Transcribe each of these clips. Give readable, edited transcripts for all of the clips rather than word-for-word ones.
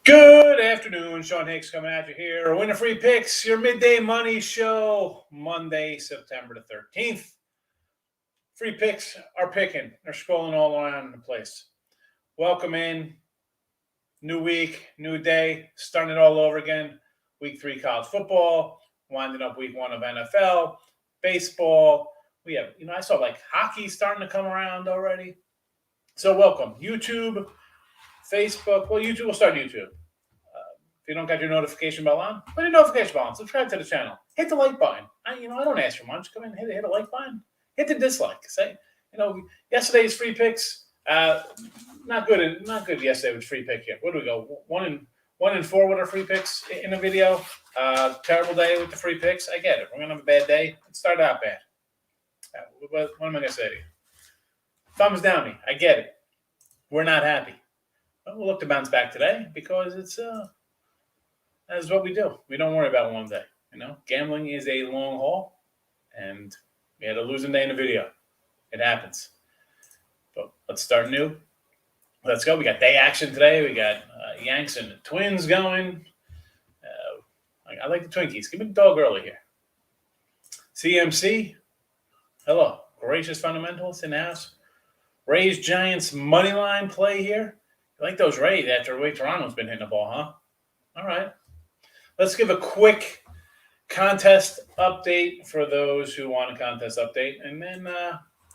Good afternoon. Sean Hicks coming at you here. Winner Free Picks, your midday money show, Monday, September the 13th. Free picks are picking. They're scrolling all around the place. Welcome in. New week, new day, starting it all over again. Week 3 college football, winding up week 1 of NFL, baseball. We have, I saw like hockey starting to come around already. So welcome. YouTube, Facebook. Well, YouTube, we'll start YouTube. If you don't got your notification bell on, put your notification bell on. Subscribe to the channel. Hit the like button. I don't ask for much. Come in, hit a like button. Hit the dislike. Say, yesterday's free picks. Not good yesterday with free pick here. What do we go? 1 and 4 with our free picks in the video. Terrible day with the free picks. I get it. We're gonna have a bad day. It started out bad. What am I gonna say to you? Thumbs down me. I get it. We're not happy. But we'll look to bounce back today because it's that's what we do. We don't worry about one day. Gambling is a long haul, and we had a losing day in the video. It happens. But let's start new. Let's go. We got day action today. We got Yanks and the Twins going. I like the Twinkies. Give me the dog early here. CMC. Hello. Gracious fundamentals in the house. Rays Giants money line play here. You like those Rays after the way Toronto's been hitting the ball, huh? All right. Let's give a quick contest update for those who want a contest update. And then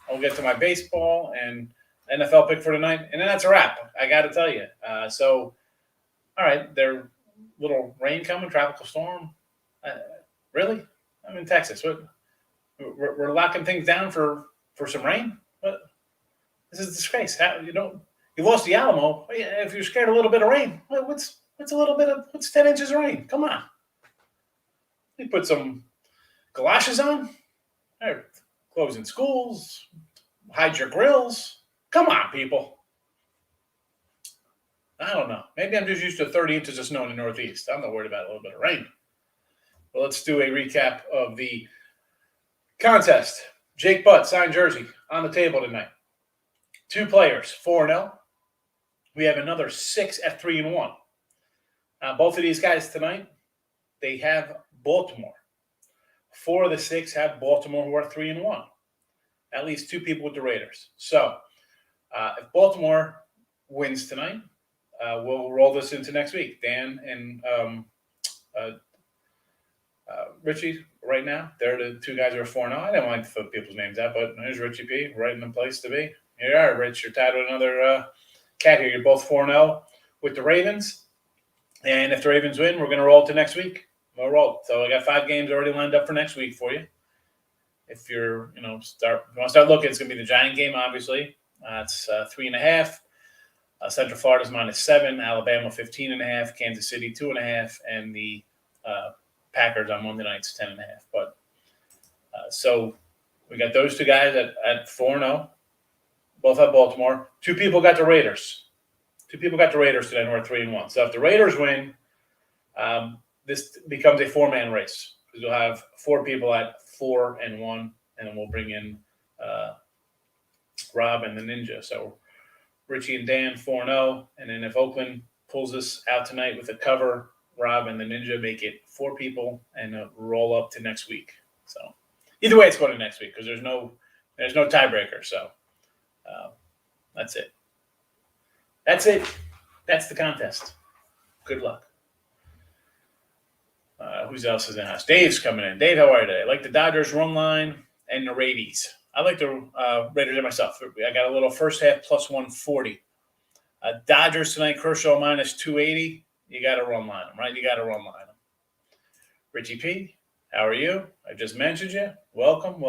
I'll get to my baseball and NFL pick for tonight. And then that's a wrap. I got to tell you. All right. There's little rain coming, tropical storm. Really? I'm in Texas. We're locking things down for some rain? What? This is a disgrace. You lost the Alamo. If you're scared of a little bit of rain, what's 10 inches of rain? Come on. You put some galoshes on. They're closing schools. Hide your grills. Come on, people. I don't know. Maybe I'm just used to 30 inches of snow in the Northeast. I'm not worried about a little bit of rain. Well, let's do a recap of the contest. Jake Butt, signed jersey, on the table tonight. 2 players, 4-0. We have another 6 at 3-1. Both of these guys tonight, they have Baltimore. 4 of the 6 have Baltimore, who are 3-1. At least 2 people with the Raiders. So, if Baltimore wins tonight, we'll roll this into next week. Dan and Richie, right now, they're the 2 guys who are 4-0. I didn't like to throw people's names out, but there's Richie P, right in the place to be. Here you are, Rich. You're tied with another cat here. You're both 4-0 with the Ravens. And if the Ravens win, we're going to roll to next week. We'll roll. So I got 5 games already lined up for next week for you. If you're, if you want to start looking, it's going to be the Giant game, obviously. It's 3.5. Central Florida's -7. Alabama 15.5. Kansas City 2.5. And the Packers on Monday nights 10.5. But so we got those 2 guys at 4-0. Both have Baltimore. 2 people got the Raiders. 2 people got the Raiders today, and we're 3-1. So if the Raiders win, this becomes a 4-man race because you'll have 4 people at 4-1, and then we'll bring in Rob and the Ninja. So Richie and Dan 4-0, and then if Oakland pulls this out tonight with a cover, Rob and the Ninja make it 4 people and roll up to next week. So either way, it's going to next week because there's no tiebreaker. So that's it. That's it. That's the contest. Good luck. Who's else is in the house? Dave's coming in. Dave, how are you today? I like the Dodgers run line and the Rays. I like the Raiders and myself. I got a little first half plus 140. Dodgers tonight, Kershaw -280. You got to run line them, right? You got to run line them. Richie P, how are you? I just mentioned you. Welcome.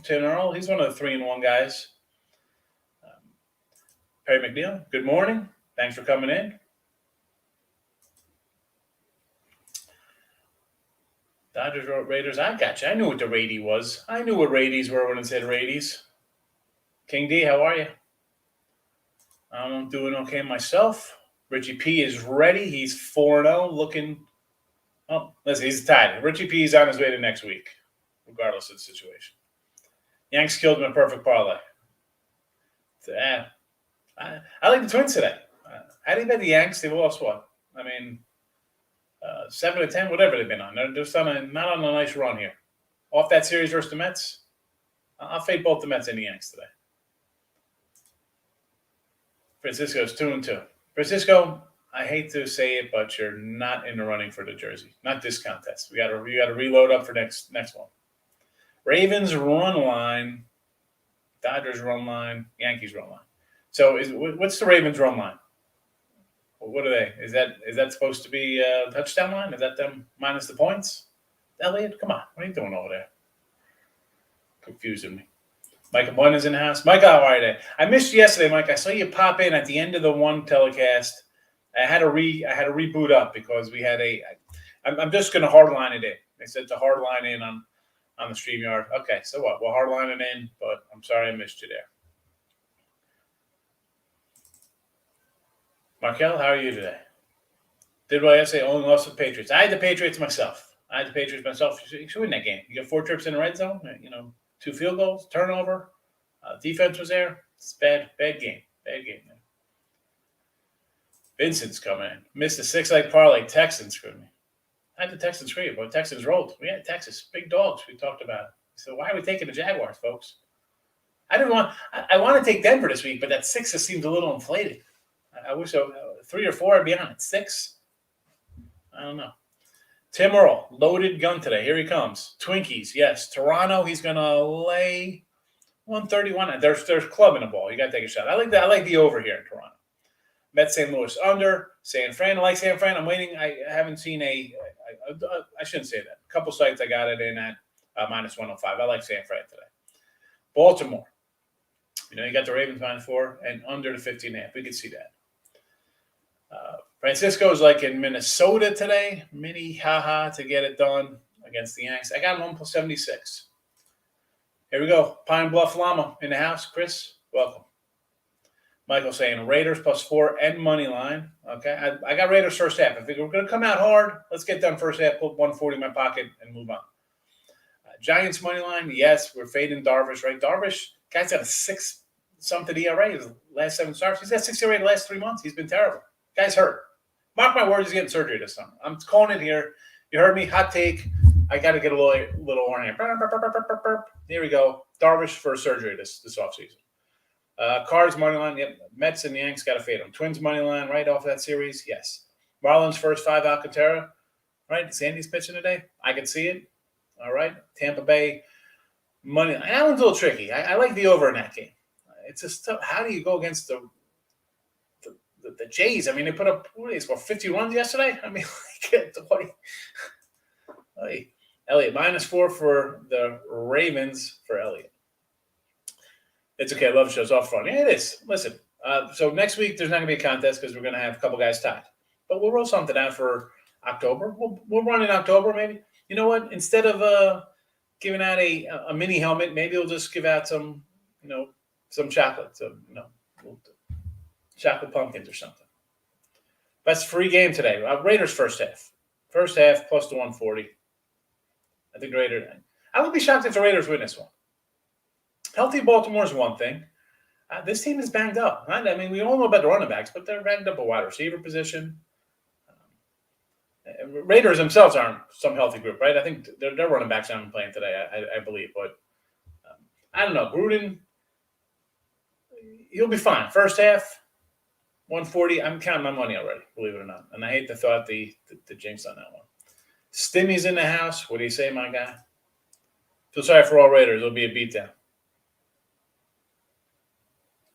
Tim Earl, he's one of the 3-1 guys. Perry McNeil, good morning. Thanks for coming in. Dodgers, Raiders, I got you. I knew what the Raidy was. I knew what Raidies were when it said Raidies. King D, how are you? I'm doing okay myself. Richie P is ready. He's 4-0, looking. Oh, listen, he's tied. Richie P is on his way to next week, regardless of the situation. Yanks killed him a perfect parlay. I like the Twins today. How do you bet the Yanks? They've lost what? I mean, 7-10, whatever they've been on. They're just not on a nice run here. Off that series versus the Mets, I'll fade both the Mets and the Yanks today. Francisco's 2-2. Francisco, I hate to say it, but you're not in the running for the jersey. Not this contest. We got to reload up for next one. Ravens run line, Dodgers run line, Yankees run line. So what's the Ravens run line? What are they? Is that supposed to be a touchdown line? Is that them minus the points? Elliot, come on. What are you doing over there? Confusing me. Mike Abundance in the house. Mike, how are you today? I missed you yesterday, Mike. I saw you pop in at the end of the one telecast. I had to reboot up because we had I'm just going to hardline it in. They said to hardline in on the StreamYard. Okay, so what? We'll hardline it in, but I'm sorry I missed you there. Markel, how are you today? Did what I say, only lost with the Patriots. I had the Patriots myself. You should win that game. You got 4 trips in the red zone, 2 field goals, turnover. Defense was there. It's bad game. Bad game, man. Vincent's coming in. Missed the 6-leg parlay. Texans screwed me. I had the Texans screwed, but Texans rolled. We had Texas. Big dogs. We talked about it. So why are we taking the Jaguars, folks? I want to take Denver this week, but that 6 just seems a little inflated. I wish 3 or 4 I'd be on it. 6? I don't know. Tim Earl, loaded gun today. Here he comes. Twinkies, yes. Toronto, he's going to lay 131. There's club in the ball. You got to take a shot. I like that. I like the over here in Toronto. Mets St. Louis under. San Fran. I like San Fran. I'm waiting. I haven't seen I shouldn't say that. A couple sites I got it in at minus 105. I like San Fran today. Baltimore. You got the Ravens -4 and under the 15.5. We could see that. Francisco's like in Minnesota today. Mini haha to get it done against the Yanks. I got 1 + 76. Here we go. Pine Bluff Llama in the house. Chris, welcome. Michael saying Raiders +4 and money line. Okay, I got Raiders first half. I think we're going to come out hard. Let's get done first half, put 140 in my pocket, and move on. Giants money line. Yes, we're fading Darvish, right? Darvish, guy's got a 6-something ERA his last 7 starts. He's got 6 ERA the last 3 months. He's been terrible. Guy's hurt. Mark my words, he's getting surgery this summer. I'm calling it here. You heard me. Hot take. I got to get a little on here. Here we go. Darvish for surgery this offseason. Cards money line. Yep. Mets and Yanks got to fade them. Twins money line right off that series. Yes. Marlins first 5 Alcantara. Right. Sandy's pitching today. I can see it. All right. Tampa Bay money line. That one's a little tricky. I like the over in that game. It's just tough. How do you go against the Jays? I mean, they put up 50 runs yesterday. I mean, Elliot -4 for the Ravens for Elliot. It's okay. I love shows off front. Yeah, it is. Listen, so next week there's not going to be a contest because we're going to have a couple guys tied. But we'll roll something out for October. We'll run in October maybe. You know what? Instead of giving out a mini helmet, maybe we'll just give out some chocolate. Chocolate pumpkins or something. That's a free game today. Raiders first half. First half plus the 140. I think Raiders. I would be shocked if the Raiders win this one. Healthy Baltimore is one thing. This team is banged up. Right? I mean, we all know about the running backs, but they're banged up a wide receiver position. Raiders themselves aren't some healthy group, right? I think their running backs aren't playing today, I believe. But I don't know. Gruden, he'll be fine. First half, 140. I'm counting my money already, believe it or not. And I hate the thought the jinx on that one. Stimmy's in the house. What do you say, my guy? Feel sorry for all Raiders. It'll be a beatdown.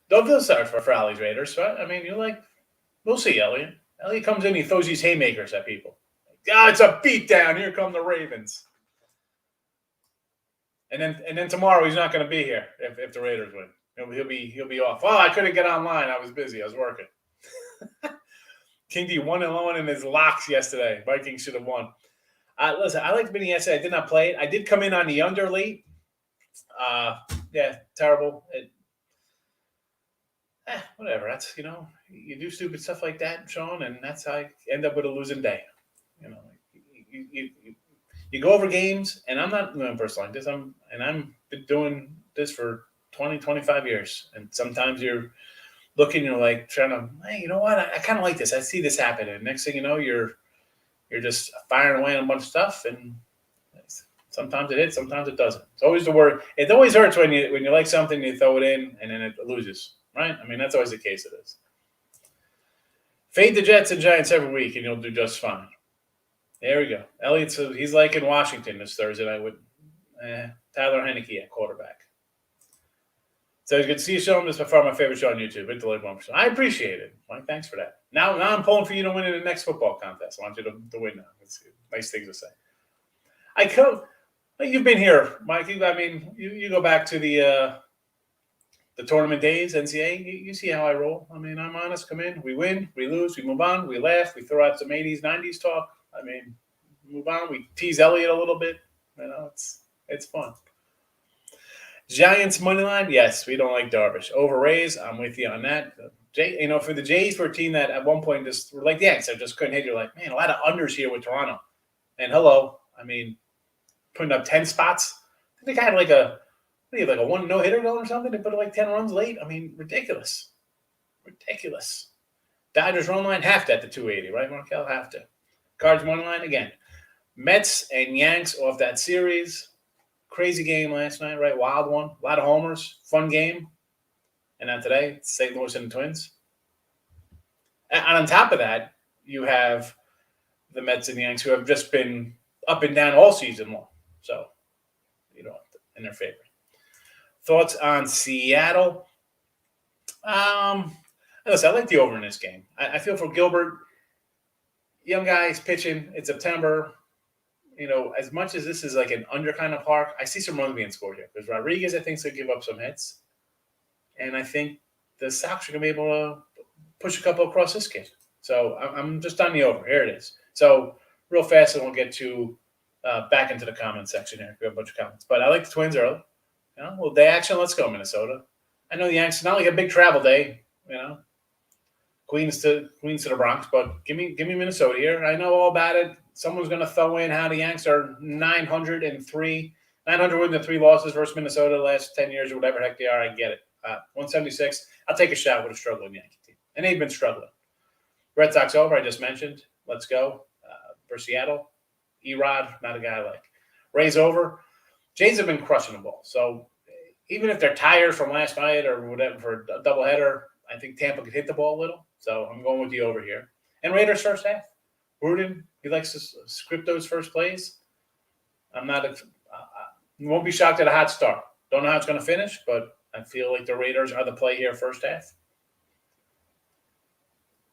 Don't feel sorry for Allie's Raiders, right? I mean, we'll see, Elliot. Elliot comes in, he throws these haymakers at people. It's a beatdown. Here come the Ravens. And then tomorrow he's not going to be here if the Raiders win. He'll be off. Oh, I couldn't get online. I was busy. I was working. King D 1-1 in his locks yesterday. Vikings should have won. Listen, I liked Vinny yesterday. I did not play it. I did come in on the under late. Terrible. Whatever. That's, you do stupid stuff like that, Sean, and that's how I end up with a losing day. You go over games, and I'm not doing a person like this. I'm been doing this for 20, 25 years, and sometimes you're looking, you're like trying to, hey, you know what? I kind of like this. I see this happening. And next thing you know, you're just firing away on a bunch of stuff, and sometimes it hits, sometimes it doesn't. It's always the word. It always hurts when you like something, you throw it in, and then it loses. Right? I mean, that's always the case. It is. Fade the Jets and Giants every week, and you'll do just fine. There we go. Elliott, so he's like in Washington this Thursday night with Tyler Heineke at quarterback. So it's good to see you, Sean. This is by far my favorite show on YouTube. Hit the like 1%. I appreciate it, Mike. Thanks for that. Now I'm pulling for you to win in the next football contest. I want you to win now. It's nice things to say. You've been here, Mike. I mean, you go back to the tournament days, NCAA. You see how I roll. I mean, I'm honest. Come in, we win, we lose, we move on, we laugh, we throw out some 80s, 90s talk. I mean, move on. We tease Elliott a little bit. You know, it's fun. Giants money line, yes, we don't like Darvish. Over Rays, I'm with you on that. For the Jays, for a team that at one point just were like the Yanks, I just couldn't hit. You're like, man, a lot of unders here with Toronto. And hello, I mean, putting up 10 spots. I think I had like a one no-hitter going or something. They put like 10 runs late. I mean, ridiculous. Dodgers run line, half that to 280, right, Markel? Half to. Cards money line again. Mets and Yanks off that series. Crazy game last night, right? Wild one. A lot of homers. Fun game. And then today, St. Louis and the Twins. And on top of that, you have the Mets and the Yanks who have just been up and down all season long. So, in their favor. Thoughts on Seattle? Listen, I like the over in this game. I feel for Gilbert. Young guys pitching. It's September. As much as this is like an under kind of park, I see some runs being scored here. Because Rodriguez, I think, is going to give up some hits. And I think the Sox are going to be able to push a couple across this kid. So I'm just on the over. Here it is. So real fast, and we'll get to back into the comment section here. We have a bunch of comments. But I like the Twins early. Well, day action. Let's go, Minnesota. I know the Yankees, not like a big travel day, Queens to the Bronx, but give me Minnesota here. I know all about it. Someone's going to throw in how the Yanks are 900 wins and 3 losses versus Minnesota the last 10 years or whatever heck they are. I get it. 176. I'll take a shot with a struggling Yankee team, and they've been struggling. Red Sox over. I just mentioned. Let's go for Seattle. Erod, not a guy I like. Rays over. Jays have been crushing the ball. So even if they're tired from last night or whatever for a doubleheader, I think Tampa could hit the ball a little. So I'm going with the over here. And Raiders first half. Gruden, he likes to script those first plays. I'm not won't be shocked at a hot start. Don't know how it's going to finish, but I feel like the Raiders are the play here first half.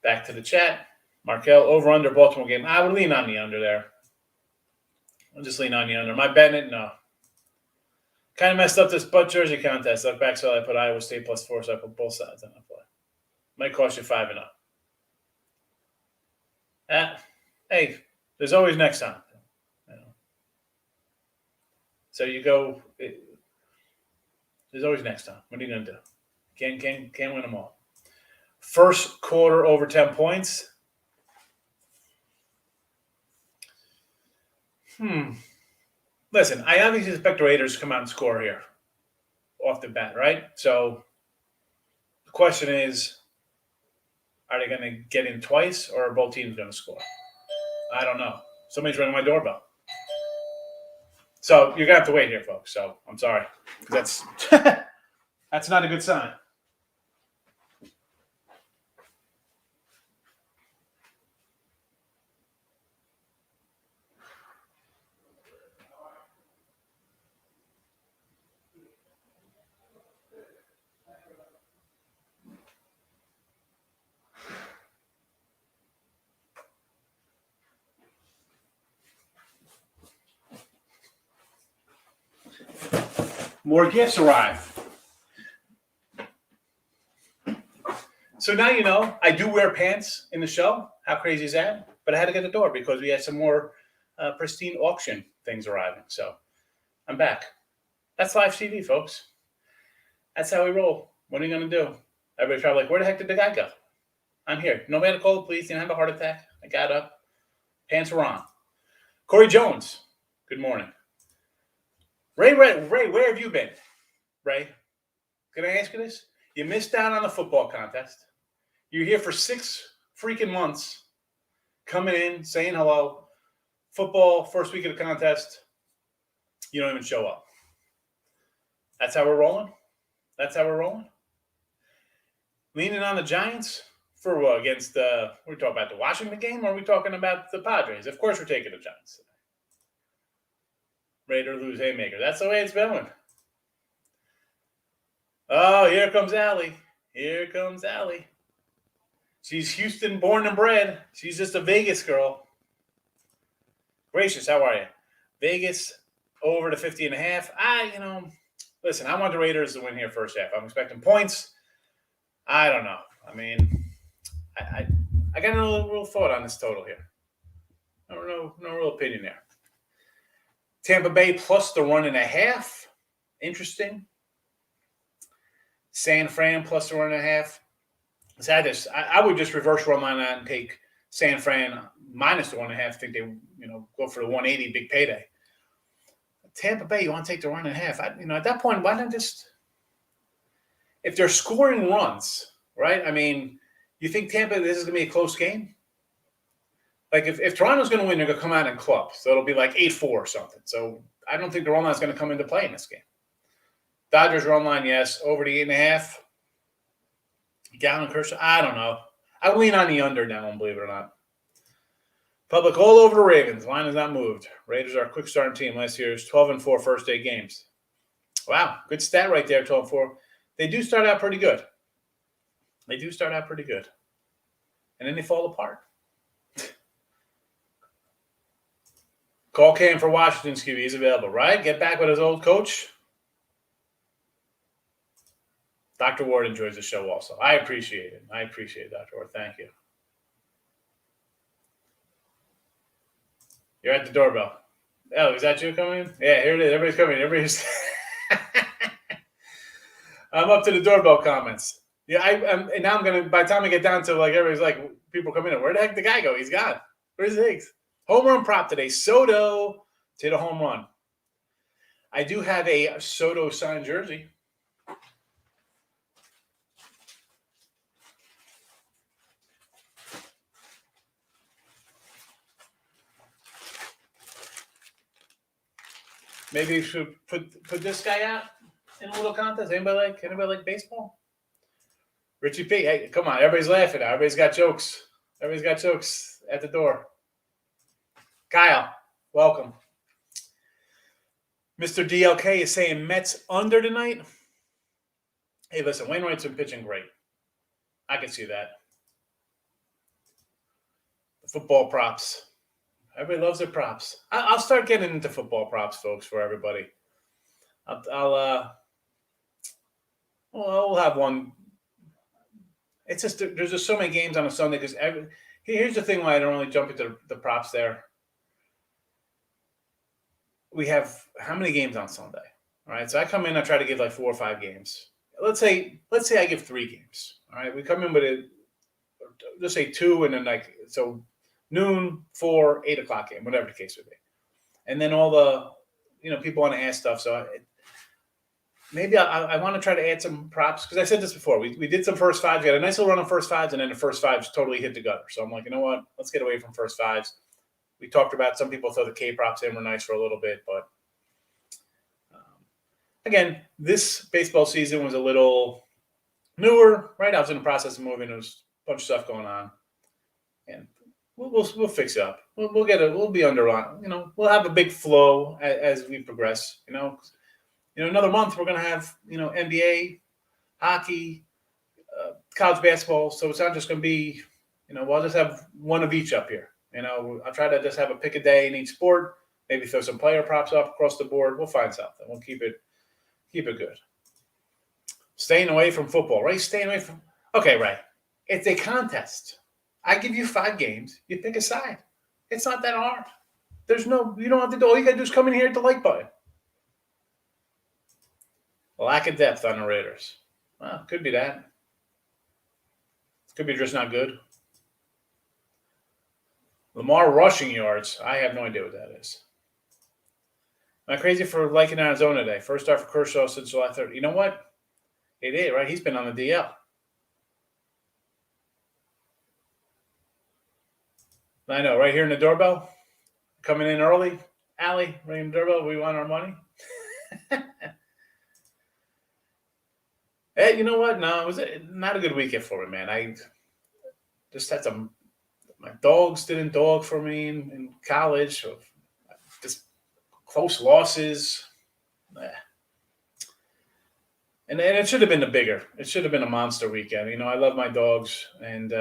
Back to the chat. Markel, over under Baltimore game. I would lean on the under there. I'll just lean on the under. Am I betting it? No. Kind of messed up this butt jersey contest. Look back, so I put Iowa State +4, so I put both sides on the play. Might cost you 5-0. Hey, there's always next time. So you go. There's always next time. What are you gonna do? Can't win them all. First quarter over 10 points. Listen, I obviously expect the Raiders to come out and score here off the bat, right? So the question is, are they going to get in twice, or are both teams going to score? I don't know. Somebody's ringing my doorbell. So you're going to have to wait here, folks. So I'm sorry. That's not a good sign. More gifts arrive. So now you know I do wear pants in the show. How crazy is that? But I had to get the door because we had some more pristine auction things arriving. So I'm back. That's live TV, folks. That's how we roll. What are you going to do? Everybody's probably like, where the heck did the guy go? I'm here. Nobody had to call the police. Didn't have a heart attack. I got up. Pants were on. Corey Jones. Good morning. Ray, where have you been? Ray, can I ask you this? You missed out on the football contest. You're here for 6 freaking months, coming in, saying hello. Football, first week of the contest, you don't even show up. That's how we're rolling? Leaning on the Giants for what? Against we talking about the Washington game, or are we talking about the Padres? Of course we're taking the Giants. Raider lose haymaker. That's the way it's going. Oh, here comes Allie. She's Houston born and bred. She's just a Vegas girl. Gracious, how are you? Vegas over to 50.5. Listen, I want the Raiders to win here first half. I'm expecting points. I don't know. I mean, I got no real thought on this total here. No real opinion there. Tampa Bay plus the 1.5. Interesting. San Fran plus the 1.5. So I would just reverse run line that and take San Fran minus the 1.5. I think they go for the 180 big payday. Tampa Bay, you want to take the 1.5. At that point, why not just if they're scoring runs, right? I mean, you think Tampa, this is going to be a close game? Like if Toronto's going to win, they're going to come out and club. So it'll be like 8-4 or something. So I don't think the run line is going to come into play in this game. Dodgers run line, yes. Over the 8.5. Gallon Kershaw, I don't know. I lean on the under now, believe it or not. Public all over the Ravens. Line has not moved. Raiders are a quick starting team. Last year's 12-4 first 8 games. Wow, good stat right there, 12-4. They do start out pretty good. And then they fall apart. Call came for Washington's QB. He's available, right? Get back with his old coach. Dr. Ward enjoys the show also. I appreciate it. Dr. Ward. Thank you. You're at the doorbell. Oh, is that you coming in? Yeah, here it is. Everybody's coming. I'm up to the doorbell comments. Yeah, and now I'm going to, by the time I get down to everybody's like, people come in, where the heck did the guy go? He's gone. Where's Higgs? Home run prop today. Soto to the home run. I do have a Soto signed jersey. Maybe you should put this guy out in a little contest. Anybody like baseball? Richie P. Hey, come on. Everybody's laughing now. Everybody's got jokes. At the door. Kyle, welcome. Mr. DLK is saying Mets under tonight. Hey, listen, Wainwright's been pitching great. I can see that. The football props. Everybody loves their props. I'll start getting into football props, folks, for everybody. We'll have one. It's just there's just so many games on a Sunday because here's the thing why I don't really jump into the props there. We have how many games on Sunday? All right, so I come in, I try to give like 4 or 5 games. Let's say I give 3 games. All right, we come in with let's say 2, and then so noon, 4, 8 o'clock game, whatever the case would be, and then all the people want to ask stuff. So maybe I want to try to add some props because I said this before. We did some first fives. We had a nice little run on first fives, and then the first fives totally hit the gutter. So I'm like, you know what? Let's get away from first fives. We talked about some people thought the K props in were nice for a little bit, but again, this baseball season was a little newer, right? I was in the process of moving. There was a bunch of stuff going on, and we'll fix it up. We'll be under on. We'll have a big flow as we progress. Another month we're gonna have NBA, hockey, college basketball. So it's not just gonna be we'll just have one of each up here. I'll try to just have a pick a day in each sport. Maybe throw some player props up across the board. We'll find something. We'll keep it good. Staying away from football, right? Okay, right. It's a contest. I give you 5 games. You pick a side. It's not that hard. You don't have to do. All you got to do is come in here at the like button. Lack of depth on the Raiders. Well, could be that. Could be just not good. Lamar rushing yards. I have no idea what that is. Am I crazy for liking Arizona today? First start for Kershaw since July 3rd. You know what? He did, right? He's been on the DL. I know, right here in the doorbell, coming in early. Allie, ringing the doorbell. We want our money. Hey, you know what? No, it was not a good weekend for me, man. I just had some. My dogs didn't dog for me in college. So just close losses. Eh. And it should have been a bigger. It should have been a monster weekend. I love my dogs, and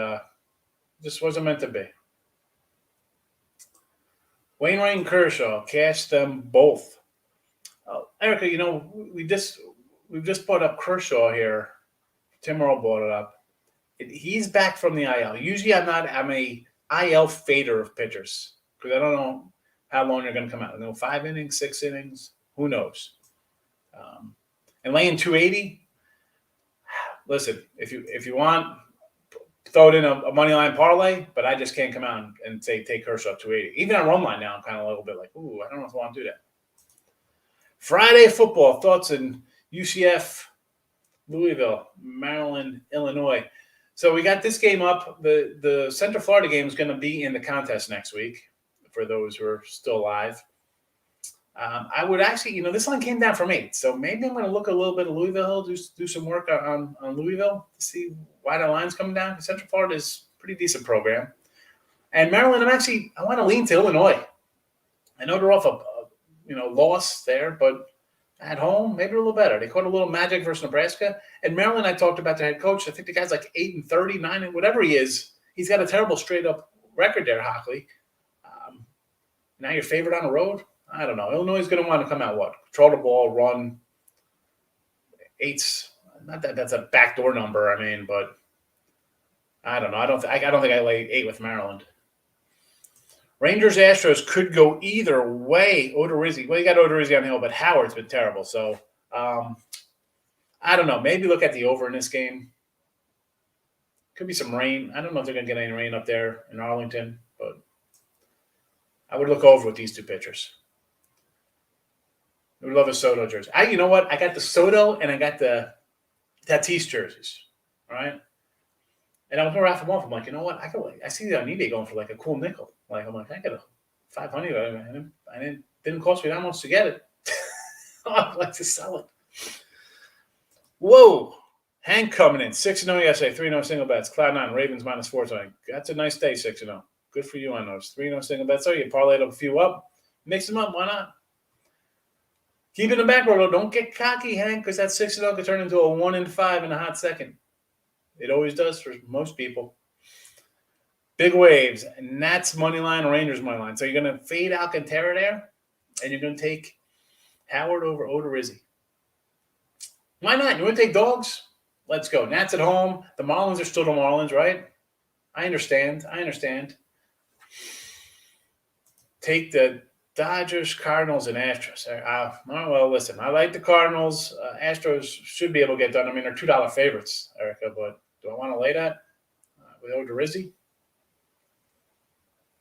just wasn't meant to be. Wainwright and Kershaw cashed them both. Erica, we've just brought up Kershaw here. Tim Earl brought it up. He's back from the IL. Usually, I'm a IL fader of pitchers because I don't know how long they're going to come out. 5 innings, 6 innings, who knows? And laying 280. Listen, if you want, throw it in a money line parlay, but I just can't come out and say take Kershaw 280. Even on run line now, I'm kind of a little bit like, ooh, I don't know if I want to do that. Friday football thoughts in UCF, Louisville, Maryland, Illinois. So we got this game up. The Central Florida game is going to be in the contest next week for those who are still alive. I would actually, this line came down from 8. So maybe I'm going to look a little bit of Louisville, do some work on Louisville to see why the line's coming down. Central Florida is a pretty decent program. And Maryland, I want to lean to Illinois. I know they're off a loss there, but at home, maybe a little better. They caught a little magic versus Nebraska. And Maryland, I talked about their head coach. I think the guy's like 8-30, 9, and whatever he is. He's got a terrible straight-up record there, Hockley. Now you're favored on the road? I don't know. Illinois is going to want to come out, control the ball, run. 8's not that that's a backdoor number, but I don't know. I don't think I lay 8 with Maryland. Rangers Astros could go either way. Odorizzi. Well, you got Odorizzi on the hill, but Howard's been terrible. So I don't know. Maybe look at the over in this game. Could be some rain. I don't know if they're going to get any rain up there in Arlington, but I would look over with these two pitchers. I would love a Soto jersey. You know what? I got the Soto and I got the Tatis jerseys. All right. And I'm going to raffle them off. I'm like, you know what? I see that on eBay going for like a cool nickel. I'm like, I got a 500. I didn't cost me that much to get it. I'd like to sell it. Whoa. Hank coming in. 6-0 yesterday. 3-0 single bets. Cloud9. Ravens -4 tonight. That's a nice day, 6-0. Good for you on those. 3-0 single bets. So you parlayed up a few up. Mix them up. Why not? Keep it in the back row, though. Don't get cocky, Hank, because that 6-0 could turn into a 1-5 in a hot second. It always does for most people. Big waves. Nats money line, Rangers money line. So you're going to fade Alcantara there, and you're going to take Howard over Odorizzi. Why not? You want to take dogs? Let's go. Nats at home. The Marlins are still the Marlins, right? I understand. Take the Dodgers, Cardinals, and Astros. Well, listen, I like the Cardinals. Astros should be able to get done. They're $2 favorites, Erica, but do I want to lay that with Odorizzi?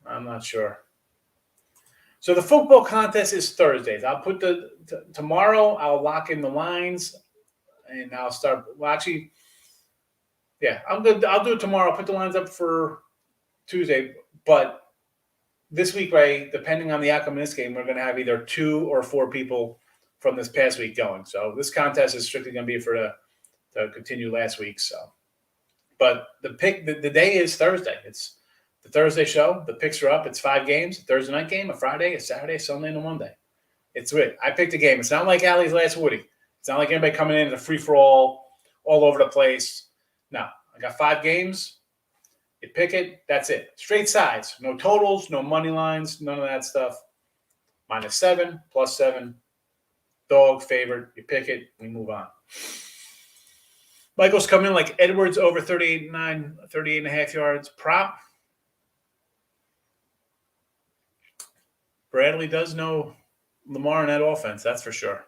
I'm not sure. So the football contest is Thursdays. I'll put tomorrow. I'll lock in the lines, and I'll start. Well, actually, yeah, I'm good. I'll do it tomorrow. I'll put the lines up for Tuesday, but this week, right, depending on the outcome of this game, we're going to have either 2 or 4 people from this past week going. So this contest is strictly going to be for to continue last week. So, but the day is Thursday. It's the Thursday show. The picks are up. It's 5 games: a Thursday night game, a Friday, a Saturday, a Sunday, and a Monday. It's weird. I picked a game. It's not like Allie's Last Woody. It's not like anybody coming in as a free for all over the place. No, I got 5 games. You pick it, that's it. Straight sides. No totals, no money lines, none of that stuff. -7, +7. Dog, favorite. You pick it, we move on. Michael's coming in like Edwards over 38.5 yards. Prop. Bradley does know Lamar in that offense, that's for sure.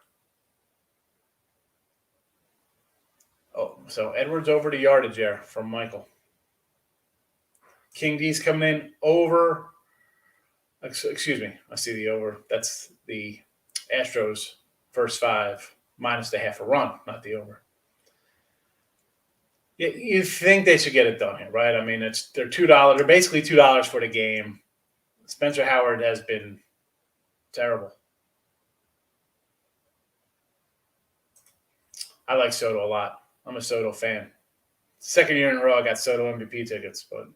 Oh, so Edwards over the yardage there from Michael. King D's coming in over. Excuse me. I see the over. That's the Astros first 5 minus the half a run, not the over. You think they should get it done here, right? I mean, they're $2. They're basically $2 for the game. Spencer Howard has been terrible. I like Soto a lot. I'm a Soto fan. Second year in a row, I got Soto MVP tickets, but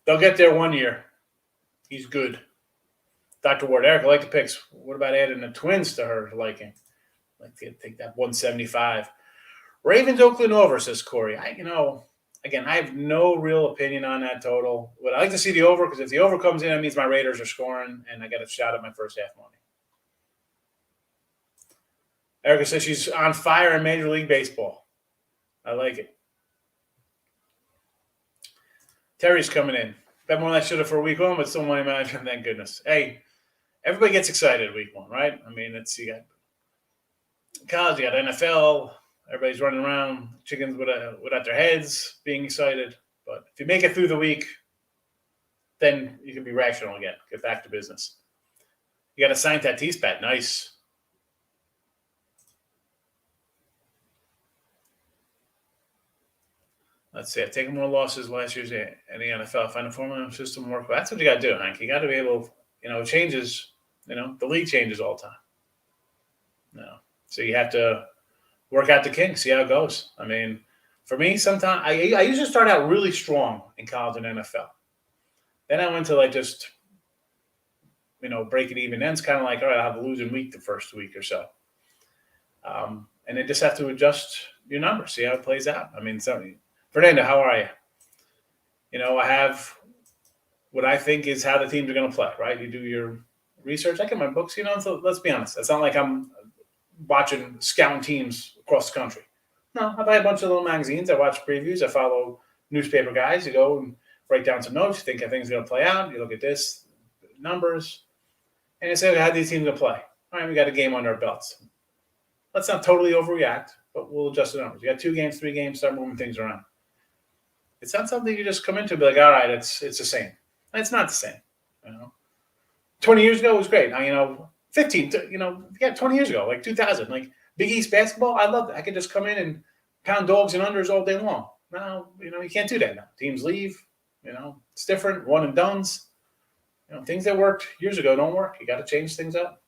they'll get there one year. He's good. Dr. Ward, Eric, I like the picks. What about adding the Twins to her liking? Like to take that 175. Ravens Oakland over, says Corey. Again, I have no real opinion on that total. Would I like to see the over? Because if the over comes in, that means my Raiders are scoring, and I got a shot at my first half money. Erica says she's on fire in Major League Baseball. I like it. Terry's coming in. Bet more than I should have for week one, but still money management, thank goodness. Hey, everybody gets excited week one, right? I mean, you got college, you got NFL. Everybody's running around, chickens without their heads, being excited. But if you make it through the week, then you can be rational again. Get back to business. You got a signed Tatis bat. Nice. Let's see. I've taken more losses last year's in the NFL. Find a formula system work. That's what you got to do, Hank. You got to be able, it changes. The league changes all the time. So you have to work out the kinks, see how it goes. I mean, for me, sometimes I usually start out really strong in college and NFL. Then I went to just, break it even. Then it's kind of like, all right, I'll have a losing week the first week or so. And they just have to adjust your numbers, see how it plays out. I mean, Fernando, how are you? I have what I think is how the teams are going to play, right? You do your research. I get my books, so let's be honest. It's not like I'm watching scouting teams across the country. No, I buy a bunch of little magazines. I watch previews. I follow newspaper guys. You go and write down some notes. You think how things are going to play out. You look at this, numbers, and you say, okay, how these teams going to play? All right, we got a game under our belts. Let's not totally overreact, but we'll adjust the numbers. You got 2 games, 3 games, start moving things around. It's not something you just come into and be like, all right, it's the same. It's not the same. 20 years ago it was great. Now, 15, 20 years ago, like 2000, like Big East basketball, I loved it. I could just come in and pound dogs and unders all day long. Now, you can't do that now. Teams leave, it's different, one and dones. Things that worked years ago don't work. You got to change things up.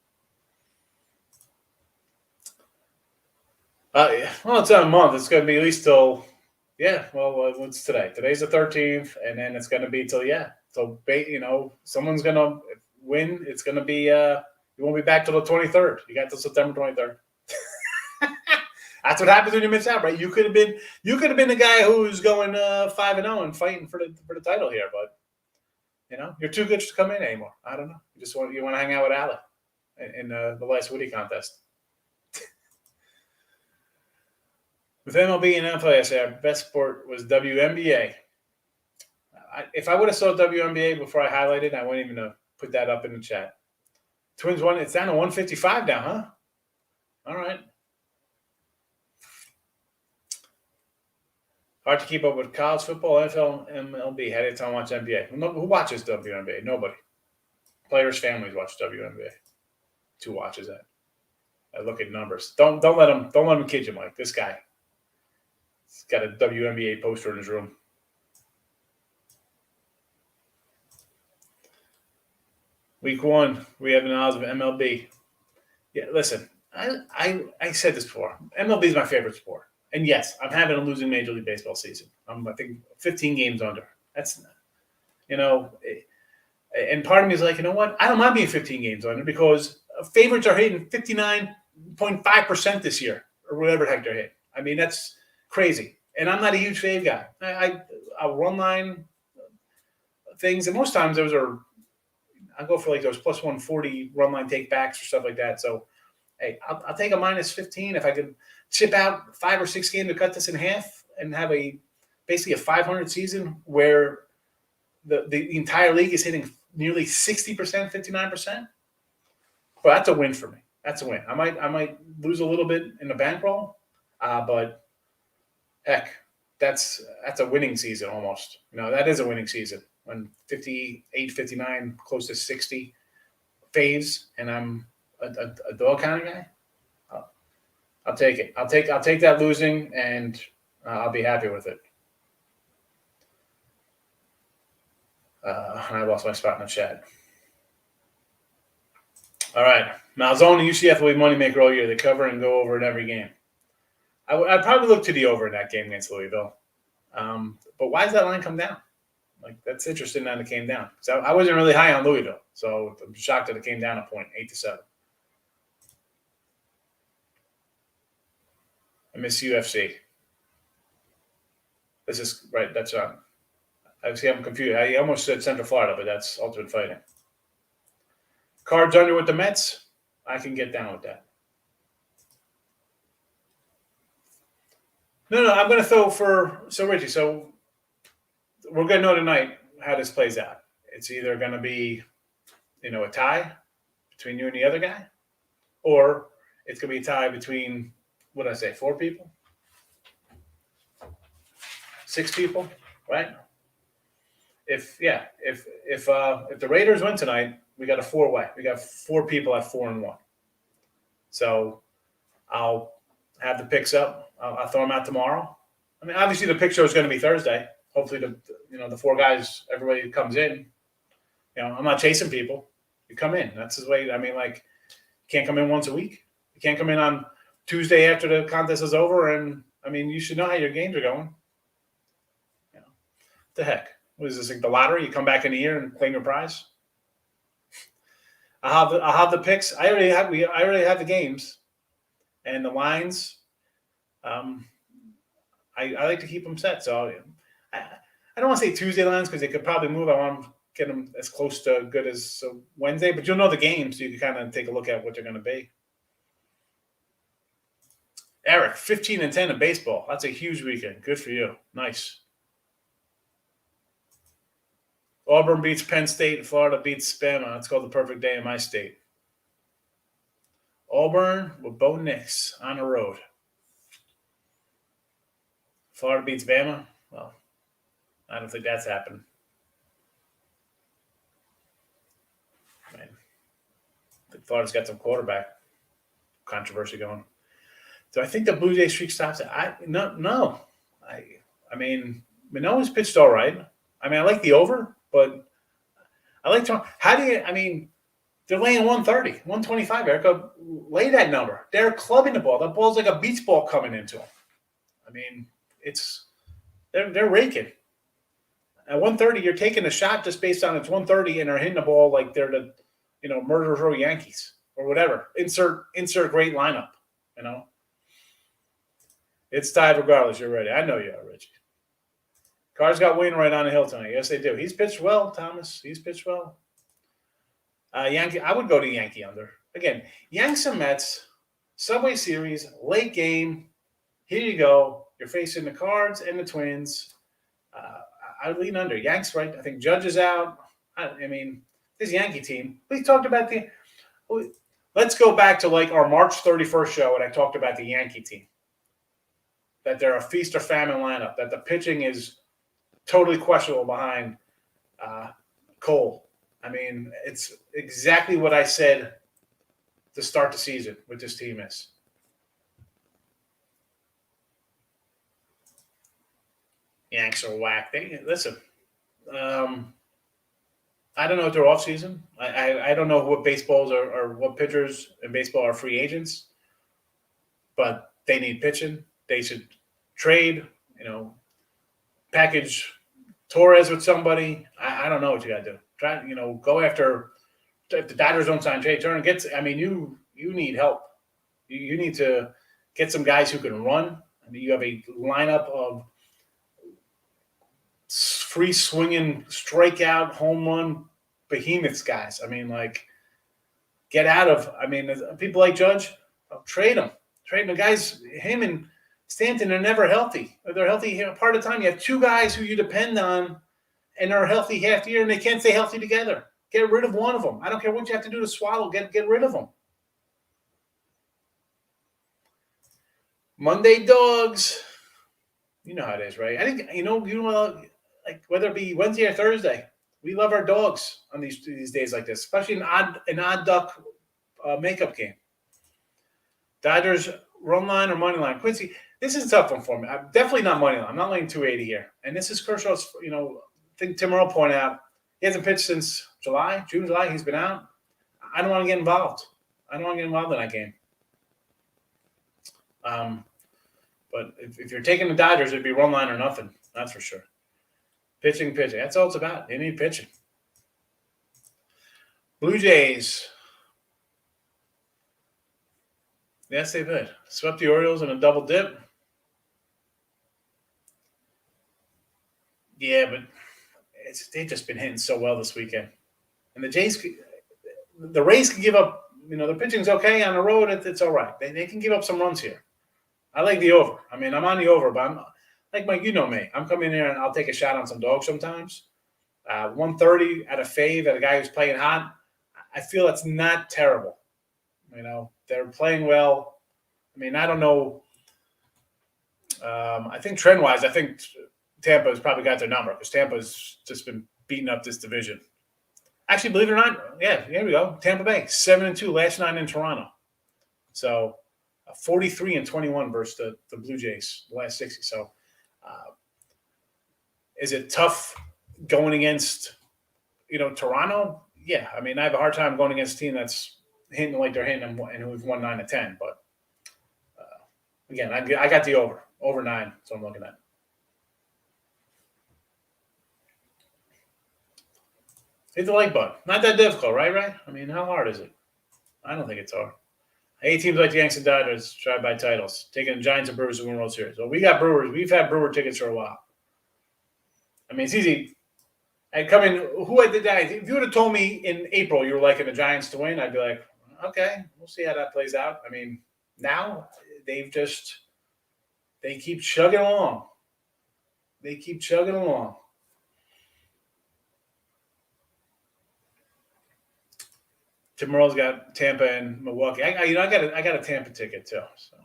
Well, it's a month. It's going to be at least till, what's today? Today's the 13th, and then it's going to be till, someone's going to win. It's going to be, you won't be back till the 23rd. You got till September 23rd. That's what happens when you miss out, right? You could have been the guy who's going 5-0 and fighting for the title here, but you're too good to come in anymore. I don't know. You want to hang out with Alec in the last Woody contest. With MLB and NFL, yesterday, our best sport was WNBA. If I would have saw WNBA before I highlighted, I wouldn't even put that up in the chat. Twins won. It's down to 155 now, huh? All right. Hard to keep up with college football, NFL, MLB. How do you tell them watch NBA? Who watches WNBA? Nobody. Players' families watch WNBA. 2 watches that. I look at numbers. Don't let him kid you, Mike. This guy. He's got a WNBA poster in his room. Week 1, we have an odds of MLB. Yeah, listen, I said this before. MLB is my favorite sport. And yes, I'm having a losing Major League Baseball season. I'm, I think, 15 games under. That's, and part of me is like, you know what? I don't mind being 15 games under because favorites are hitting 59.5% this year or whatever the heck they're hitting. I mean, that's crazy. And I'm not a huge fave guy. I'll run line things. And most times I go for like those plus 140 run line take backs or stuff like that. So, hey, I'll take a minus 15 if I could chip out 5 or 6 games to cut this in half and have basically a 500 season where the entire league is hitting nearly 60%, 59%. Well, that's a win for me. That's a win. I might lose a little bit in the bankroll, but heck, that's a winning season almost. That is a winning season. When 58, 59, close to 60 faves, and I'm a dog kind of guy. I'll take it. I'll take that losing, and I'll be happy with it. I lost my spot in the chat. All right. Malzone and UCF will be moneymaker all year. They cover and go over in every game. I'd probably look to the over in that game against Louisville. But why does that line come down? Like, that's interesting that it came down. So I wasn't really high on Louisville. So I'm shocked that it came down a point, 8-7. I miss UFC. This is right. That's I'm confused. I almost said Central Florida, but that's Ultimate Fighting. Cards under with the Mets. I can get down with that. No, I'm going to throw so Richie. So we're going to know tonight how this plays out. It's either going to be, a tie between you and the other guy, or it's going to be a tie between, what did I say, 4 people? 6 people, right? If the Raiders win tonight, we got a 4-way. We got 4 people at 4-1. So I'll have the picks up. I'll throw them out tomorrow. I mean, obviously the pick show is going to be Thursday. Hopefully the 4 guys, everybody comes in. I'm not chasing people. You come in. That's the way. I mean, like, you can't come in once a week. You can't come in on Tuesday after the contest is over. And I mean, you should know how your games are going. The heck? What is this, like the lottery? You come back in a year and claim your prize? I'll have the picks. I already have the games and the lines. I like to keep them set. So I don't want to say Tuesday lines because they could probably move. I want to get them as close to good as Wednesday, but you'll know the games, so you can kind of take a look at what they're going to be. Eric, 15-10 in baseball. That's a huge weekend. Good for you. Nice. Auburn beats Penn State. Florida beats Bama. It's called the perfect day in my state. Auburn with Bo Nix on the road. Florida beats Bama. Well, I don't think that's happened. Man, I think Florida's got some quarterback controversy going. Do I think the Blue Jay streak stops it? No. I mean, Manoah's pitched all right. I mean, I like the over, but I like to. How do you? I mean, they're laying 130, 125. Erica, lay that number. They're clubbing the ball. That ball's like a beach ball coming into them. I mean, they're raking. At 130, you're taking a shot just based on it's 130, and they're hitting the ball like they're the, Murderers Row Yankees or whatever. Insert great lineup. It's tied regardless. You're ready. I know you are, Richie. Cards got Wainwright on the hill tonight. Yes, they do. He's pitched well, Thomas. He's pitched well. Yankee. I would go to Yankee under. Again, Yanks and Mets, Subway Series, late game. Here you go. You're facing the Cards and the Twins. I would lean under. Yanks, right? I think Judge is out. I mean, this Yankee team. We talked about let's go back to like our March 31st show, and I talked about the Yankee team. That they're a feast or famine lineup. That the pitching is totally questionable behind Cole. I mean, it's exactly what I said to start the season with this team is. Yanks are whack. Listen, I don't know if they're off season. I don't know what baseballs or what pitchers in baseball are free agents, but they need pitching. They should trade, package Torres with somebody. I don't know what you got to do. Try, go after. If the Dodgers don't sign Trey Turner, you need help. You need to get some guys who can run. I mean, you have a lineup of free swinging, strikeout, home run behemoths guys. I mean, like, get out of. I mean, people like Judge, trade them. Trade the guys. Him and Stanton are never healthy. They're healthy part of the time. You have 2 guys who you depend on, and are healthy half the year, and they can't stay healthy together. Get rid of one of them. I don't care what you have to do to swallow. Get rid of them. Monday dogs. You know how it is, right? I think like whether it be Wednesday or Thursday, we love our dogs on these days like this, especially an odd duck makeup game. Dodgers run line or money line. Quincy, This is a tough one for me. I'm definitely not money line. I'm not laying 280 here. And this is Kershaw's, I think Tim Earl pointed out, he hasn't pitched since June, July. He's been out. I don't want to get involved. I don't want to get involved in that game. But if you're taking the Dodgers, it'd be run line or nothing. That's for sure. Pitching. That's all it's about. They need pitching. Blue Jays. Yes, they've hit. Swept the Orioles in a double dip. Yeah, but they've just been hitting so well this weekend. And the Rays can give up, their pitching's okay on the road. It's all right. They can give up some runs here. I like the over. I mean, I'm on the over, but I'm like Mike, you know me. I'm coming in here and I'll take a shot on some dogs sometimes. 130 at a fave at a guy who's playing hot. I feel it's not terrible. They're playing well. I mean, I don't know. I think trend-wise, Tampa has probably got their number because Tampa's just been beating up this division. Actually, believe it or not, yeah, here we go. Tampa Bay, 7-2, last 9 in Toronto. So 43-21 versus the Blue Jays, the last 60. So is it tough going against, Toronto? Yeah. I mean, I have a hard time going against a team that's hitting like they're hitting and who've won 9 of 10. But again, I got the over 9. So I'm looking at. Hit the like button. Not that difficult, right? I mean, how hard is it? I don't think it's hard. 8 teams like the Yankees and Dodgers try to buy titles, taking the Giants and Brewers to win World Series. So we got Brewers. We've had Brewer tickets for a while. I mean, it's easy. I'd come in. Who had the guys? If you would have told me in April you were liking the Giants to win, I'd be like, okay, we'll see how that plays out. I mean, now they keep chugging along. Tim Earl's got Tampa and Milwaukee. I got a Tampa ticket too. So,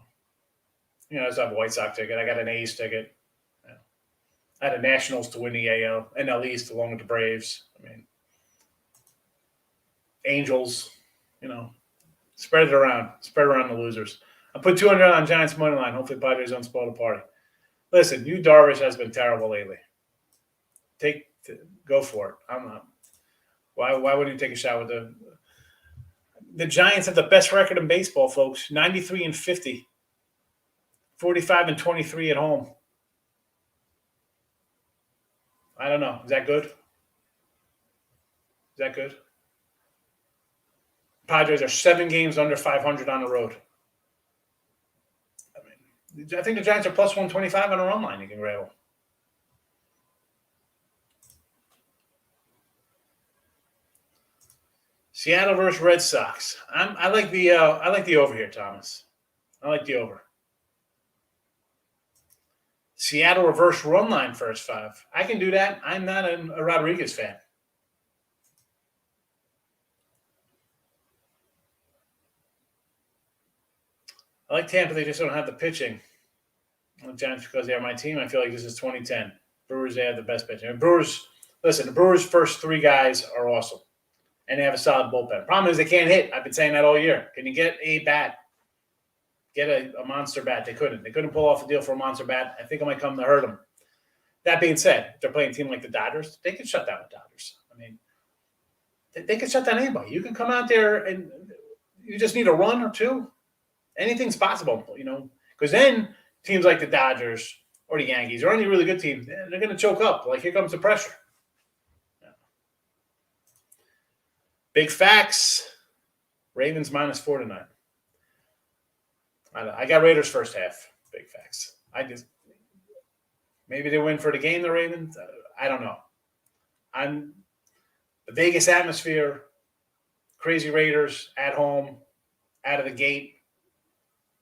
I just have a White Sox ticket. I got an A's ticket. I had the Nationals to win the NL East along with the Braves. I mean, Angels. Spread it around. Spread around the losers. I put 200 on Giants money line. Hopefully, Padres don't spoil the party. Listen, Darvish has been terrible lately. Go for it. I'm not. Why wouldn't you take a shot with the Giants have the best record in baseball, folks. 93-50. 45-23 at home. I don't know. Is that good? Padres are 7 games under 500 on the road. I think the Giants are plus 125 on a run line. You can grab them. Seattle versus Red Sox. I like the over here, Thomas. I like the over. Seattle reverse run line first 5. I can do that. I'm not a Rodriguez fan. I like Tampa. They just don't have the pitching. The Giants, because they are my team, I feel like this is 2010. Brewers, they have the best pitching. And the Brewers' first 3 guys are awesome. And they have a solid bullpen. Problem is they can't hit. I've been saying that all year. Can you get a bat? Get a monster bat. They couldn't. They couldn't pull off a deal for a monster bat. I think it might come to hurt them. That being said, if they're playing a team like the Dodgers, they can shut down the Dodgers. I mean, they can shut down anybody. You can come out there and you just need a run or 2. Anything's possible, because then teams like the Dodgers or the Yankees or any really good team, they're going to choke up. Like, here comes the pressure. Big facts. Ravens -4 tonight. I got Raiders first half. Big facts. Maybe they win for the game, the Ravens. I don't know. The Vegas atmosphere, crazy Raiders at home, out of the gate.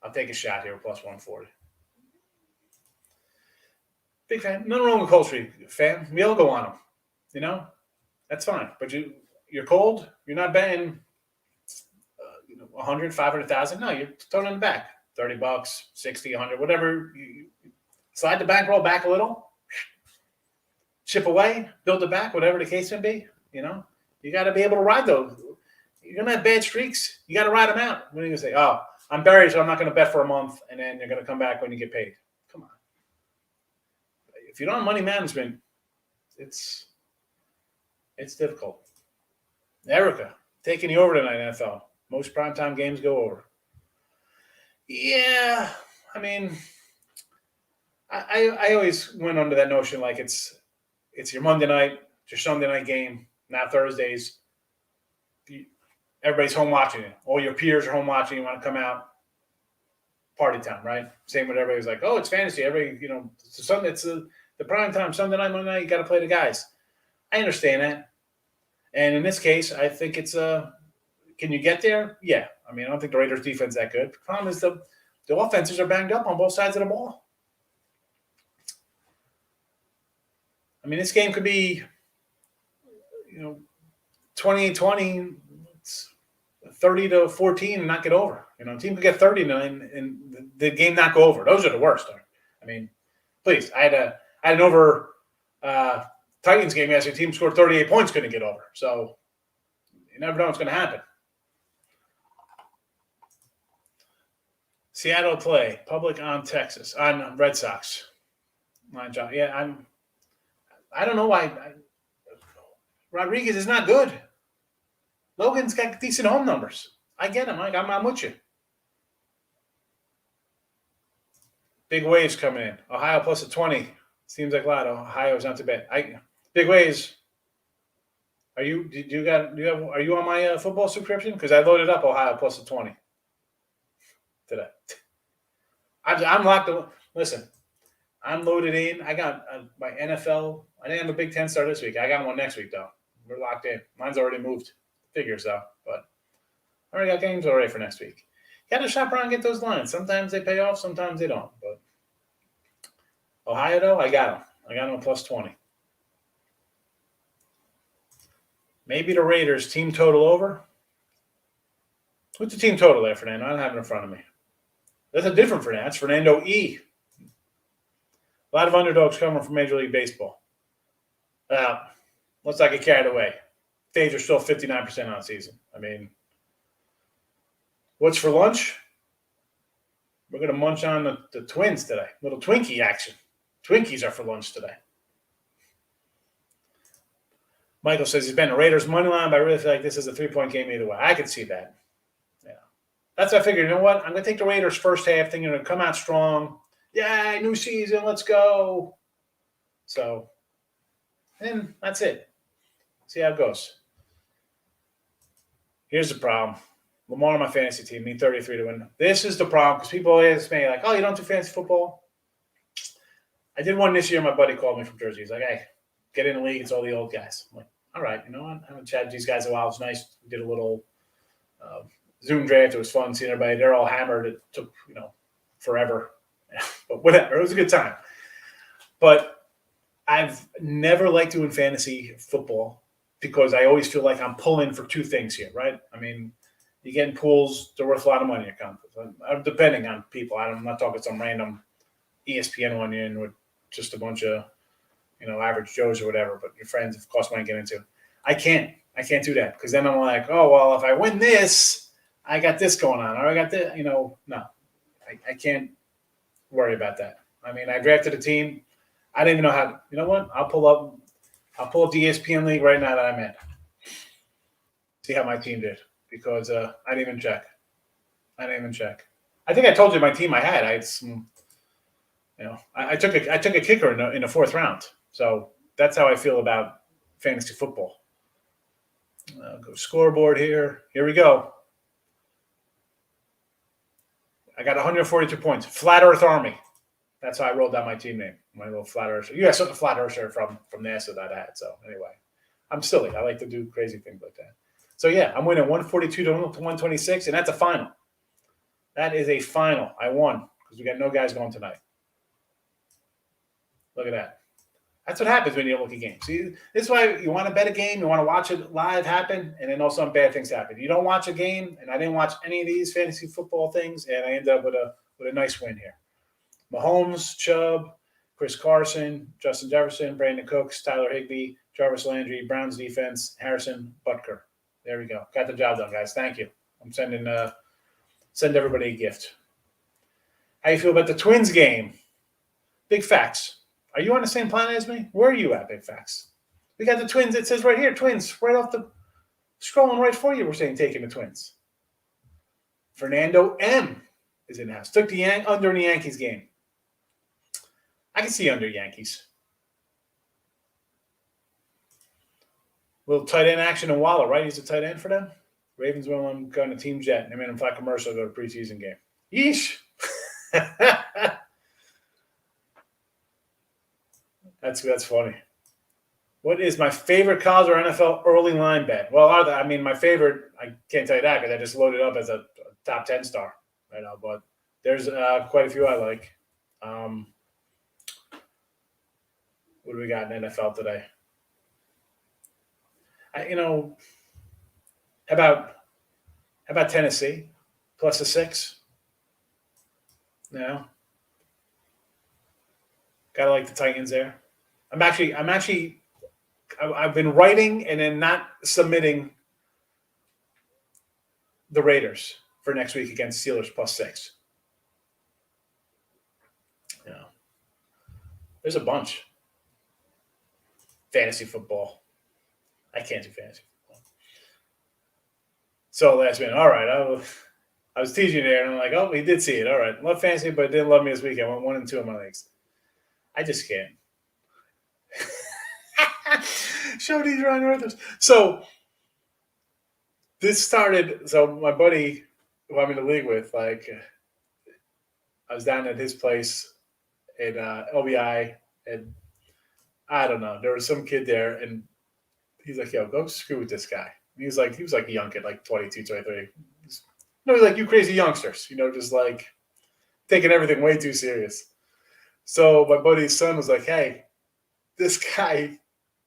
I'll take a shot here, plus 140. Big fan. Nothing wrong with Cold Street, fan. We all go on them. That's fine. But you're cold. You're not betting 100, 500,000. No, you're throwing in the back. $30, 60, 100, whatever. You slide the bankroll back a little. Chip away. Build it back, whatever the case may be. You got to be able to ride those. You're going to have bad streaks. You got to ride them out. When are you going to say, oh, I'm buried, so I'm not going to bet for a month, and then you're going to come back when you get paid? if you don't have money management, it's difficult. Erica, taking the over tonight, NFL. Most primetime games go over. Yeah, I mean, I always went under that notion like it's your Monday night, it's your Sunday night game. Now Thursdays, everybody's home watching it. All your peers are home watching. You want to come out, party time, right? Same with everybody's like, oh, it's fantasy. Everybody, it's Sunday. It's the prime time, Sunday night, Monday night. You got to play the guys. I understand that, and in this case, I think it's can you get there? Yeah. I mean, I don't think the Raiders' defense is that good. The problem is the offenses are banged up on both sides of the ball. I mean, this game could be, 20-20, 30-14 and not get over. A team could get 30 and the game not go over. Those are the worst. I mean, please, I had an over Titans game yesterday. Team scored 38 points, couldn't get over. So you never know what's going to happen. Seattle play, public on Texas, on Red Sox. Yeah, I don't know why. Rodriguez is not good. Logan's got decent home numbers. I get him. I'm with you. Big waves coming in. Ohio plus a 20. Seems like a lot. Ohio's not too bad. Big waves. Are you on my football subscription? Because I loaded up Ohio plus a 20 today. I'm locked. Listen, I'm loaded in. I got my NFL. I didn't have a Big Ten start this week. I got one next week though. We're locked in. Mine's already moved. Figures though, but I already got games already for next week. You got to shop around and get those lines. Sometimes they pay off, sometimes they don't. But Ohio though, I got them. I got them a plus 20. Maybe the Raiders team total over. What's the team total there, Fernando? I don't have it in front of me. That's a different Fernando. That's Fernando E. A lot of underdogs coming from Major League Baseball. Let's not get carried away. Days are still 59% on season. I mean, what's for lunch? We're going to munch on the Twins today. Little Twinkie action. Twinkies are for lunch today. Michael says he's been a Raiders money line, but I really feel like this is a 3-point game either way. I could see that. Yeah, that's what I figured. You know what? I'm going to take the Raiders first half. They're going to come out strong. Yeah, new season. Let's go. So, and that's it. See how it goes. Here's the problem. Lamar on my fantasy team, need 33 to win. This is the problem because people always say, like, oh, you don't do fantasy football? I did one this year. My buddy called me from Jersey. He's like, hey, get in the league. It's all the old guys. I'm like, all right, you know what? I haven't chatted with these guys in a while. It's nice. We did a little Zoom draft. It was fun seeing everybody. They're all hammered. It took, forever. But whatever. It was a good time. But I've never liked doing fantasy football because I always feel like I'm pulling for two things here, right? I mean, you get in pools, they're worth a lot of money. Depending on people. I'm not talking some random ESPN one in with just a bunch of, average Joes or whatever, but your friends, of course, might get into. I can't do that because then I'm like, oh, well, if I win this, I got this going on. Or I got this, no. I can't worry about that. I mean, I drafted a team. I didn't even know how. You know what? I'll pull up the ESPN league right now that I'm in. See how my team did because I didn't even check. I think I told you my team I had. I had some. I took a kicker in the fourth round. So that's how I feel about fantasy football. Go scoreboard here. Here we go. I got 142 points. Flat Earth Army. That's how I rolled down my team name. My little Flat Earth. You guys took the Flat Earth shirt from NASA that I had. So anyway, I'm silly. I like to do crazy things like that. So yeah, I'm winning 142 to 126, and that's a final. That is a final. I won because we got no guys going tonight. Look at that. That's what happens when you don't look at games. See, this is why you want to bet a game, you want to watch it live happen, and then also bad things happen. You don't watch a game, and I didn't watch any of these fantasy football things, and I ended up with a nice win here. Mahomes, Chubb, Chris Carson, Justin Jefferson, Brandon Cooks, Tyler Higbee, Jarvis Landry, Browns defense, Harrison Butker. There we go. Got the job done, guys. Thank you. I'm send everybody a gift. How you feel about the Twins game? Big facts. Are you on the same planet as me? Where are you at, Big Facts? We got the Twins. It says right here, Twins, right off the scrolling right for you. We're saying taking the Twins. Fernando M is in the house. Took the under in the Yankees game. I can see under Yankees. Little tight end action in Waller, right? He's a tight end for them. Ravens will on going to team jet. And then in fly commercial, go to preseason game. Yeesh. That's funny. What is my favorite college or NFL early line bet? Well, my favorite, I can't tell you that because I just loaded up as a top 10 star right now. But there's quite a few I like. What do we got in NFL today? How about Tennessee plus a 6? No. Gotta like the Titans there. I've been writing and then not submitting the Raiders for next week against Steelers plus 6. There's a bunch. Fantasy football. I can't do fantasy football. So last minute, all right. I was teaching there, and I'm like, oh, he did see it. All right. Love fantasy, but didn't love me this weekend. I went 1 and 2 in my leagues. I just can't. Show these Ryan Arthurs. So this started. So my buddy who I'm in the league with, I was down at his place in LBI, and I don't know. There was some kid there, and he's like, "Yo, go screw with this guy." And he was like a young kid, like 22, 23. He's like, "You crazy youngsters," just like taking everything way too serious. So my buddy's son was like, "Hey, this guy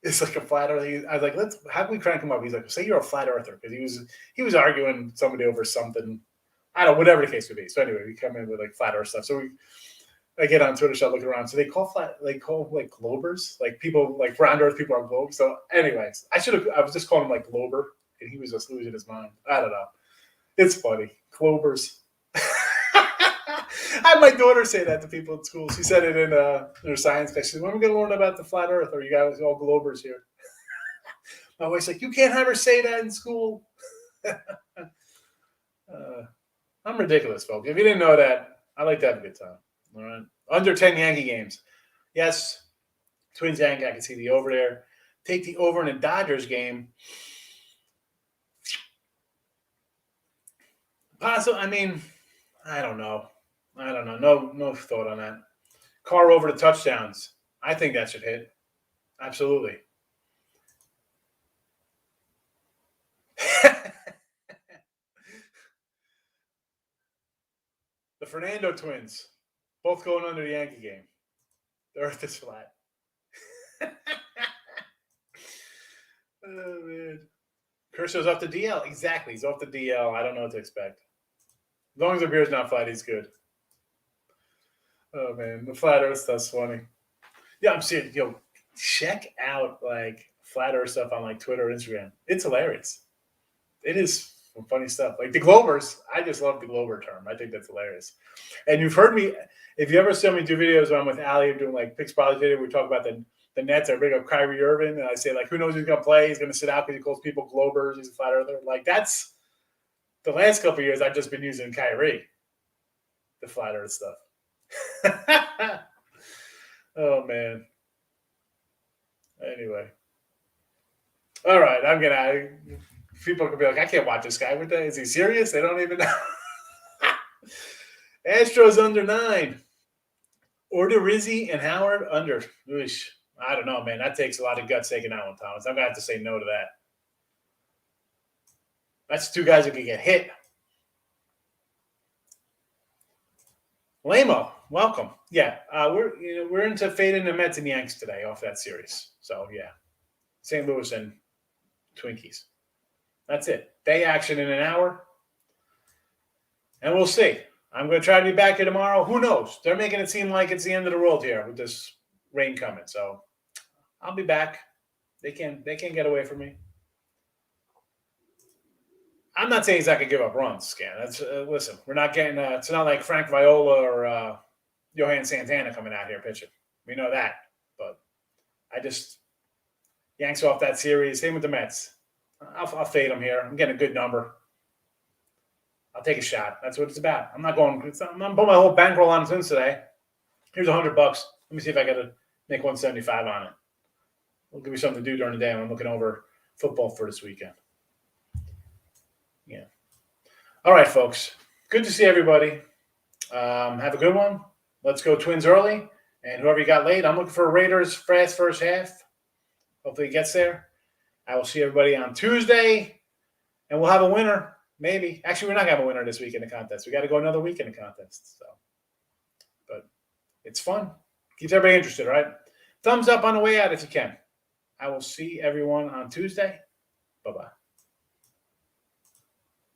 is like a flat earther." I was like, how can we crank him up? He's like, say you're a flat earther, because he was arguing with somebody over something. I don't know, whatever the case would be. So anyway, we come in with like flat earth stuff. So I get on Twitter, start looking around. So they call like globers, like people like round earth people are globes. So anyways, I was just calling him like glober, and he was just losing his mind. I don't know. It's funny. Globers. I had my daughter say that to people at school. She said it in her science class. She said, when are we going to learn about the flat earth? Or you guys all globers here? My wife's like, you can't have her say that in school. I'm ridiculous, folks. If you didn't know that, I like to have a good time. All right. Under 10 Yankee games. Yes. Twins Yankee. I can see the over there. Take the over in the Dodgers game. Possible. I don't know. No thought on that. Carr over the touchdowns. I think that should hit. Absolutely. The Fernando twins, both going under the Yankee game. The earth is flat. Oh, man. Kershaw's off the DL. Exactly. He's off the DL. I don't know what to expect. As long as the beer's not flat, he's good. Oh, man. The flat earth stuff's funny. Yeah, I'm serious. Check out flat earth stuff on Twitter or Instagram. It's hilarious. It is some funny stuff. Like the Globers. I just love the Glober term. I think that's hilarious. And you've heard me, if you ever see me do videos where I'm with Allie doing Picks Probably video, we talk about the Nets. I bring up Kyrie Irving, and I say, who knows who's going to play? He's going to sit out because he calls people Globers. He's a flat earther. That's the last couple of years I've just been using Kyrie, the flat earth stuff. Oh, man. Anyway. All right. People could be like, I can't watch this guy. Is he serious? They don't even know. Astros under 9. Order Rizzi and Howard under. Oosh. I don't know, man. That takes a lot of guts taking that one, Thomas. I'm going to have to say no to that. That's 2 guys who can get hit. Lamo, welcome. Yeah, we're into fading the Mets and Yanks today off that series. So, yeah. St. Louis and Twinkies. That's it. Day action in an hour. And we'll see. I'm going to try to be back here tomorrow. Who knows? They're making it seem like it's the end of the world here with this rain coming. So I'll be back. They can't get away from me. I'm not saying he's not going to give up runs, Scan. Listen, we're not getting it's not like Frank Viola or Johan Santana coming out here pitching. We know that. I just Yanks off that series. Same with the Mets. I'll fade them here. I'm getting a good number. I'll take a shot. That's what it's about. I'm not putting my whole bankroll on Twins today. Here's $100. Let me see if I got to make 175 on it. We'll give me something to do during the day when I'm looking over football for this weekend. Yeah. All right, folks. Good to see everybody. Have a good one. Let's go Twins early. And whoever you got late, I'm looking for a Raiders fast first half. Hopefully it gets there. I will see everybody on Tuesday. And we'll have a winner. Maybe. Actually, we're not going to have a winner this week in the contest. We got to go another week in the contest. So, but it's fun. Keeps everybody interested, right? Thumbs up on the way out if you can. I will see everyone on Tuesday. Bye-bye.